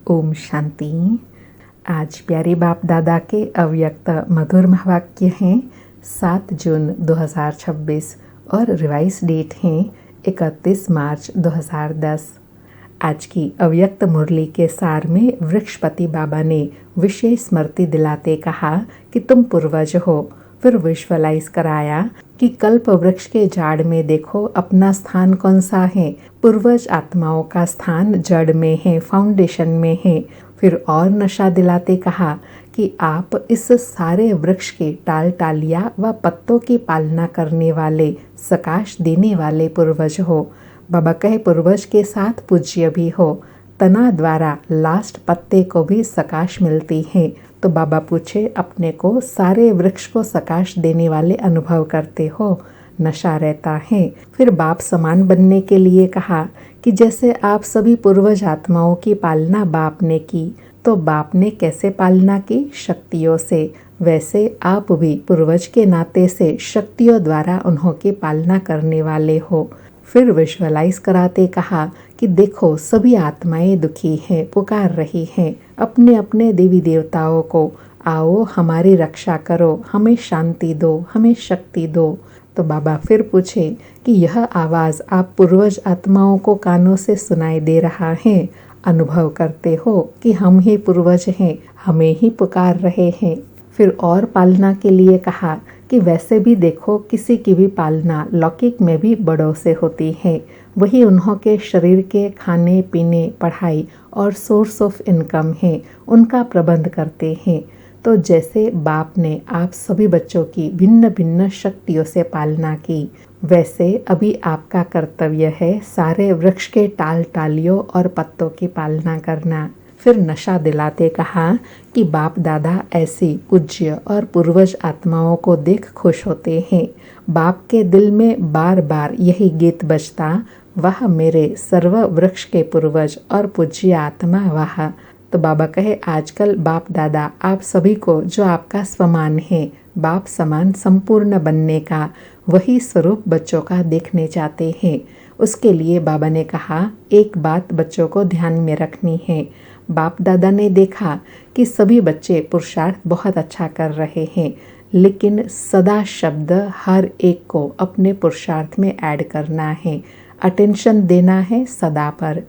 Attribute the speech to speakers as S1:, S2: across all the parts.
S1: ओम शांति। आज प्यारे बाप दादा के अव्यक्त मधुर महावाक्य हैं 7 जून 2026 और रिवाइज डेट हैं 31 मार्च 2010। आज की अव्यक्त मुरली के सार में वृक्षपति बाबा ने विशेष स्मृति दिलाते कहा कि तुम पूर्वज हो। फिर विजुअलाइज कराया कि कल्प वृक्ष के झाड़ में देखो अपना स्थान कौन सा है। पूर्वज आत्माओं का स्थान जड़ में है, फाउंडेशन में है। फिर और नशा दिलाते कहा कि आप इस सारे वृक्ष के टाल टालिया व पत्तों की पालना करने वाले, सकाश देने वाले पूर्वज हो। बाबा कहे पूर्वज के साथ पूज्य भी हो। तना द्वारा लास्ट पत्ते को भी सकाश मिलती है। तो बाबा पूछे अपने को सारे वृक्ष को सकाश देने वाले अनुभव करते हो? नशा रहता है। फिर बाप समान बनने के लिए कहा कि जैसे आप सभी पूर्वज आत्माओं की पालना बाप ने की, तो बाप ने कैसे पालना की? शक्तियों से। वैसे आप भी पूर्वज के नाते से शक्तियों द्वारा उन्हों की पालना करने वाले हो। फिर विजुअलाइज कराते कहा कि देखो सभी आत्माएं दुखी हैं, पुकार रही हैं अपने अपने देवी देवताओं को, आओ हमारी रक्षा करो, हमें शांति दो, हमें शक्ति दो। तो बाबा फिर पूछे कि यह आवाज़ आप पूर्वज आत्माओं को कानों से सुनाई दे रहा है, अनुभव करते हो कि हम ही पूर्वज हैं, हमें ही पुकार रहे हैं। फिर और पालना के लिए कहा कि वैसे भी देखो किसी की भी पालना लौकिक में भी बड़ों से होती है। वही उन्हों के शरीर के खाने पीने, पढ़ाई और सोर्स ऑफ इनकम है, उनका प्रबंध करते हैं। तो जैसे बाप ने आप सभी बच्चों की भिन्न भिन्न शक्तियों से पालना की, वैसे अभी आपका कर्तव्य है सारे वृक्ष के टाल टालियों और पत्तों की पालना करना। फिर नशा दिलाते कहा कि बाप दादा ऐसी पूज्य और पूर्वज आत्माओं को देख खुश होते हैं। बाप के दिल में बार बार यही गीत बजता, वह मेरे सर्व वृक्ष के पूर्वज और पूज्य आत्मा वह। तो बाबा कहे आजकल बाप दादा आप सभी को जो आपका स्वमान है, बाप समान संपूर्ण बनने का वही स्वरूप बच्चों का देखने चाहते हैं। उसके लिए बाबा ने कहा एक बात बच्चों को ध्यान में रखनी है। बाप दादा ने देखा कि सभी बच्चे पुरुषार्थ बहुत अच्छा कर रहे हैं, लेकिन सदा शब्द हर एक को अपने पुरुषार्थ में ऐड करना है, अटेंशन देना है सदा पर।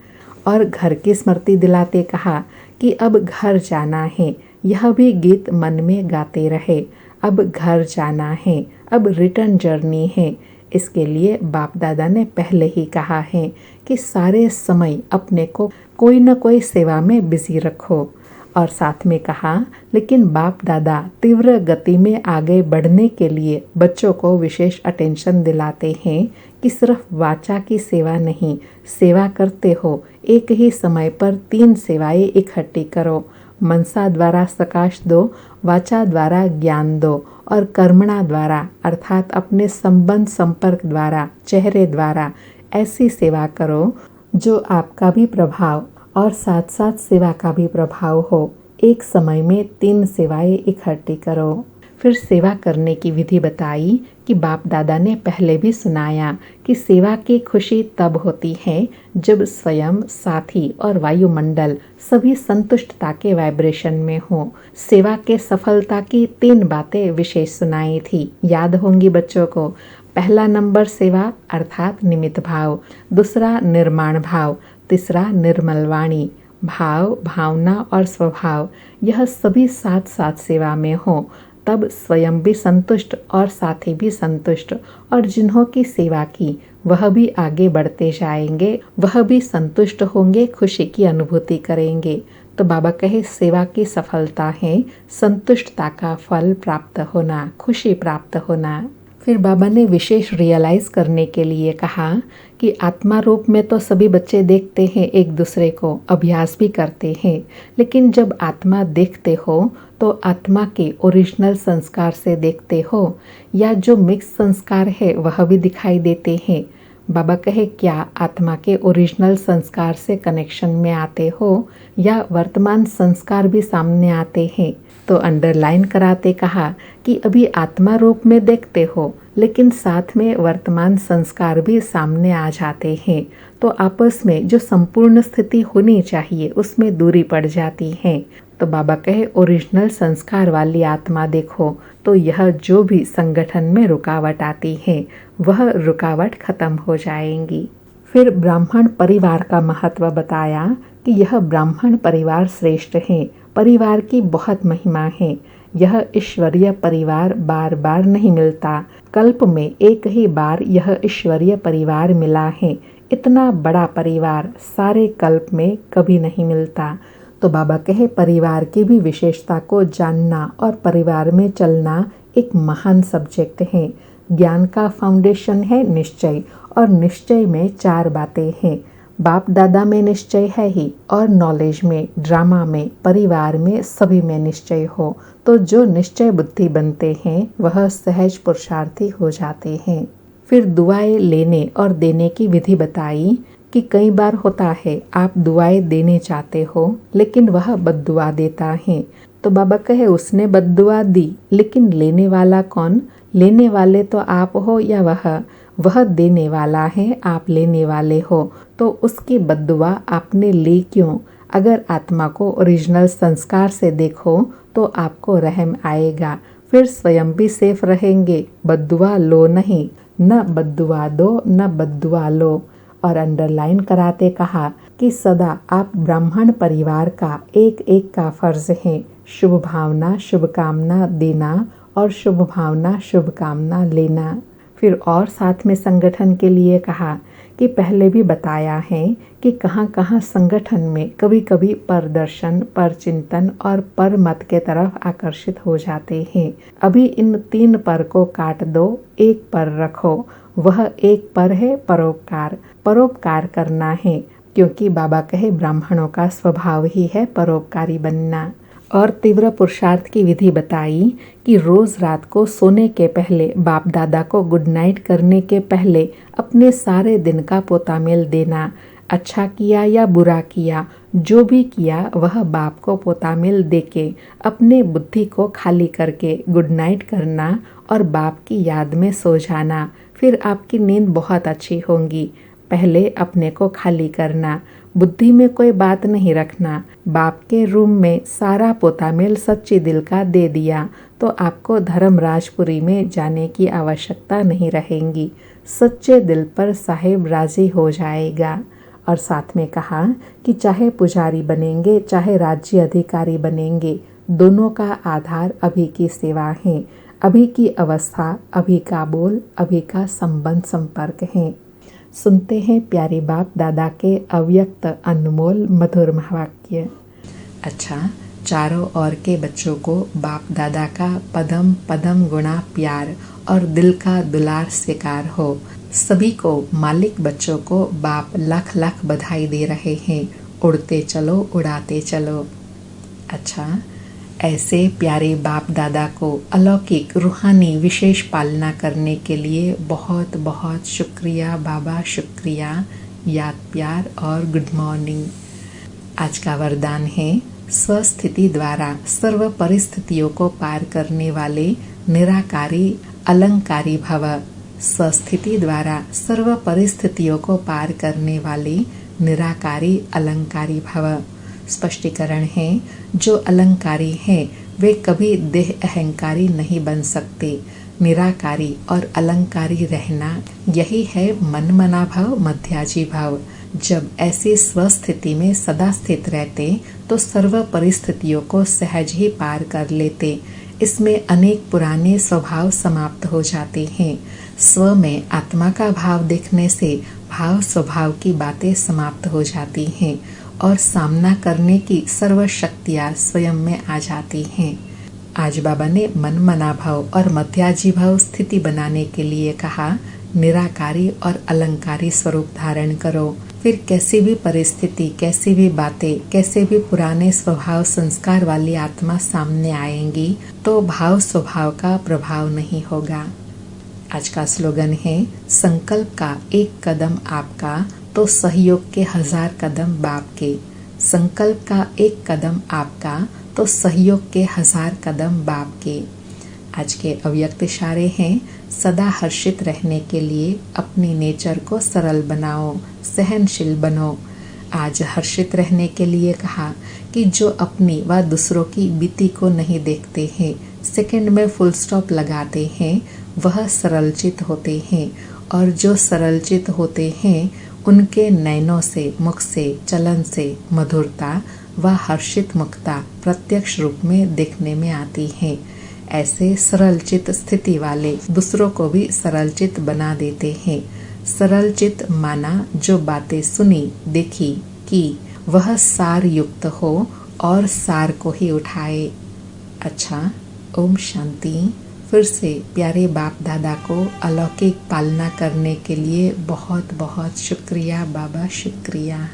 S1: और घर की स्मृति दिलाते कहा कि अब घर जाना है, यह भी गीत मन में गाते रहे। अब घर जाना है, अब रिटर्न जर्नी है। इसके लिए बाप दादा ने पहले ही कहा है कि सारे समय अपने को कोई न कोई सेवा में बिजी रखो। और साथ में कहा लेकिन बाप दादा तीव्र गति में आगे बढ़ने के लिए बच्चों को विशेष अटेंशन दिलाते हैं कि सिर्फ वाचा की सेवा नहीं, सेवा करते हो एक ही समय पर 3 सेवाएं इकट्ठी करो। मनसा द्वारा सकाश दो, वाचा द्वारा ज्ञान दो और कर्मणा द्वारा अर्थात अपने संबंध संपर्क द्वारा, चेहरे द्वारा ऐसी सेवा करो जो आपका भी प्रभाव और साथ साथ सेवा का भी प्रभाव हो। एक समय में 3 सेवाएं इकट्ठी करो। फिर सेवा करने की विधि बताई कि बाप दादा ने पहले भी सुनाया कि सेवा की खुशी तब होती है जब स्वयं, साथी और वायुमंडल सभी संतुष्टता के वाइब्रेशन में हो। सेवा के सफलता की 3 बातें विशेष सुनाई थी, याद होंगी बच्चों को। पहला नंबर सेवा अर्थात निमित्त भाव, दूसरा निर्माण भाव, तीसरा निर्मल वाणी। भाव, भावना और स्वभाव यह सभी साथ साथ सेवा में हो, तब स्वयं भी संतुष्ट और साथी भी संतुष्ट, और जिन्हों की सेवा की वह भी आगे बढ़ते जाएंगे, वह भी संतुष्ट होंगे, खुशी की अनुभूति करेंगे। तो बाबा कहे सेवा की सफलता है संतुष्टता का फल प्राप्त होना, खुशी प्राप्त होना। फिर बाबा ने विशेष रियलाइज करने के लिए कहा कि आत्मा रूप में तो सभी बच्चे देखते हैं एक दूसरे को, अभ्यास भी करते हैं, लेकिन जब आत्मा देखते हो तो आत्मा के ओरिजिनल संस्कार से देखते हो या जो मिक्स संस्कार है वह भी दिखाई देते हैं। बाबा कहे क्या आत्मा के ओरिजिनल संस्कार से कनेक्शन में आते हो या वर्तमान संस्कार भी सामने आते हैं? तो अंडरलाइन कराते कहा कि अभी आत्मा रूप में देखते हो, लेकिन साथ में वर्तमान संस्कार भी सामने आ जाते हैं, तो आपस में जो संपूर्ण स्थिति होनी चाहिए उसमें दूरी पड़ जाती है। तो बाबा कहे ओरिजिनल संस्कार वाली आत्मा देखो तो यह जो भी संगठन में रुकावट आती है वह रुकावट खत्म हो जाएंगी। फिर ब्राह्मण परिवार का महत्व बताया कि यह ब्राह्मण परिवार श्रेष्ठ है, परिवार की बहुत महिमा है। यह ईश्वरीय परिवार बार बार नहीं मिलता, कल्प में एक ही बार यह ईश्वरीय परिवार मिला है। इतना बड़ा परिवार सारे कल्प में कभी नहीं मिलता। तो बाबा कहे परिवार की भी विशेषता को जानना और परिवार में चलना एक महान सब्जेक्ट है। ज्ञान का फाउंडेशन है निश्चय, और निश्चय में 4 बातें हैं। बाप दादा में निश्चय है ही, और नॉलेज में, ड्रामा में, परिवार में, सभी में निश्चय हो तो जो निश्चय बुद्धि बनते हैं वह सहज पुरुषार्थी हो जाते हैं। फिर दुआएं लेने और देने की विधि बताई कि कई बार होता है आप दुआएं देने चाहते हो लेकिन वह बद्दुआ देता है। तो बाबा कहे उसने बद्दुआ दी, लेकिन लेने वाला कौन? लेने वाले तो आप हो या वह देने वाला है, आप लेने वाले हो, तो उसकी बद्दुआ आपने ली क्यों? अगर आत्मा को ओरिजिनल संस्कार से देखो तो आपको रहम आएगा, फिर स्वयं भी सेफ रहेंगे। बद्दुआ लो नहीं, न बद्दुआ दो न बद्दुआ लो। और अंडरलाइन कराते कहा कि सदा आप ब्राह्मण परिवार का एक एक का फर्ज है शुभ भावना शुभकामना देना और शुभ भावना शुभकामना लेना। फिर और साथ में संगठन के लिए कहा कि पहले भी बताया है कि कहाँ कहाँ संगठन में कभी कभी परदर्शन, परचिंतन और परमत के तरफ आकर्षित हो जाते हैं। अभी इन 3 पर को काट दो, एक पर रखो। वह एक पर है परोपकार। परोपकार करना है, क्योंकि बाबा कहे ब्राह्मणों का स्वभाव ही है परोपकारी बनना। और तीव्र पुरुषार्थ की विधि बताई कि रोज रात को सोने के पहले, बाप दादा को गुड नाइट करने के पहले अपने सारे दिन का पोतामेल देना। अच्छा किया या बुरा किया, जो भी किया वह बाप को पोतामेल देके अपने बुद्धि को खाली करके गुड नाइट करना और बाप की याद में सो जाना। फिर आपकी नींद बहुत अच्छी होगी। पहले अपने को खाली करना, बुद्धि में कोई बात नहीं रखना। बाप के रूम में सारा पोतामेल सच्चे दिल का दे दिया तो आपको धर्मराजपुरी में जाने की आवश्यकता नहीं रहेगी। सच्चे दिल पर साहिब राजी हो जाएगा। और साथ में कहा कि चाहे पुजारी बनेंगे चाहे राज्य अधिकारी बनेंगे, दोनों का आधार अभी की सेवा है। अभी की अवस्था, अभी का बोल, अभी का संबंध संपर्क है। सुनते हैं प्यारे बाप दादा के अव्यक्त अनमोल मधुर महावाक्य। अच्छा, चारों ओर के बच्चों को बाप दादा का पदम पदम गुणा प्यार और दिल का दुलार स्वीकार हो। सभी को मालिक बच्चों को बाप लाख लाख बधाई दे रहे हैं। उड़ते चलो उड़ाते चलो। अच्छा, ऐसे प्यारे बाप दादा को अलौकिक रूहानी विशेष पालना करने के लिए बहुत बहुत शुक्रिया बाबा, शुक्रिया, याद प्यार और गुड मॉर्निंग। आज का वरदान है स्वस्थिति द्वारा सर्व परिस्थितियों को पार करने वाले निराकारी अलंकारी भव। स्वस्थिति द्वारा सर्व परिस्थितियों को पार करने वाले निराकारी अलंकारी भव। स्पष्टीकरण है, जो अलंकारी हैं वे कभी देह अहंकारी नहीं बन सकते। निराकारी और अलंकारी रहना यही है मन मना भाव, मध्याजी भाव। जब ऐसी स्वस्थिति में सदा स्थित रहते तो सर्व परिस्थितियों को सहज ही पार कर लेते। इसमें अनेक पुराने स्वभाव समाप्त हो जाते हैं। स्व में आत्मा का भाव देखने से भाव स्वभाव की बातें समाप्त हो जाती हैं और सामना करने की सर्व शक्तियाँ स्वयं में आ जाती हैं। आज बाबा ने मन मना भाव और मध्याजी भाव स्थिति बनाने के लिए कहा, निराकारी और अलंकारी स्वरूप धारण करो। फिर कैसी भी परिस्थिति, कैसी भी बातें, कैसे भी पुराने स्वभाव संस्कार वाली आत्मा सामने आएंगी तो भाव स्वभाव का प्रभाव नहीं होगा। आज का स्लोगन है, संकल्प का एक कदम आपका तो सहयोग के 1000 कदम बाप के। संकल्प का एक कदम आपका तो सहयोग के 1000 कदम बाप के। आज के अव्यक्त इशारे हैं, सदा हर्षित रहने के लिए अपनी नेचर को सरल बनाओ, सहनशील बनो। आज हर्षित रहने के लिए कहा कि जो अपनी व दूसरों की बीती को नहीं देखते हैं, सेकंड में फुल स्टॉप लगाते हैं, वह सरलचित होते हैं। और जो सरलचित होते हैं उनके नयनों से, मुख से, चलन से मधुरता व हर्षित मुखता प्रत्यक्ष रूप में देखने में आती है। ऐसे सरलचित स्थिति वाले दूसरों को भी सरलचित बना देते हैं। सरलचित माना जो बातें सुनी, देखी, की वह सार युक्त हो और सार को ही उठाए। अच्छा, ओम शांति। फिर से प्यारे बाप दादा को अलौकिक पालना करने के लिए बहुत बहुत शुक्रिया बाबा, शुक्रिया।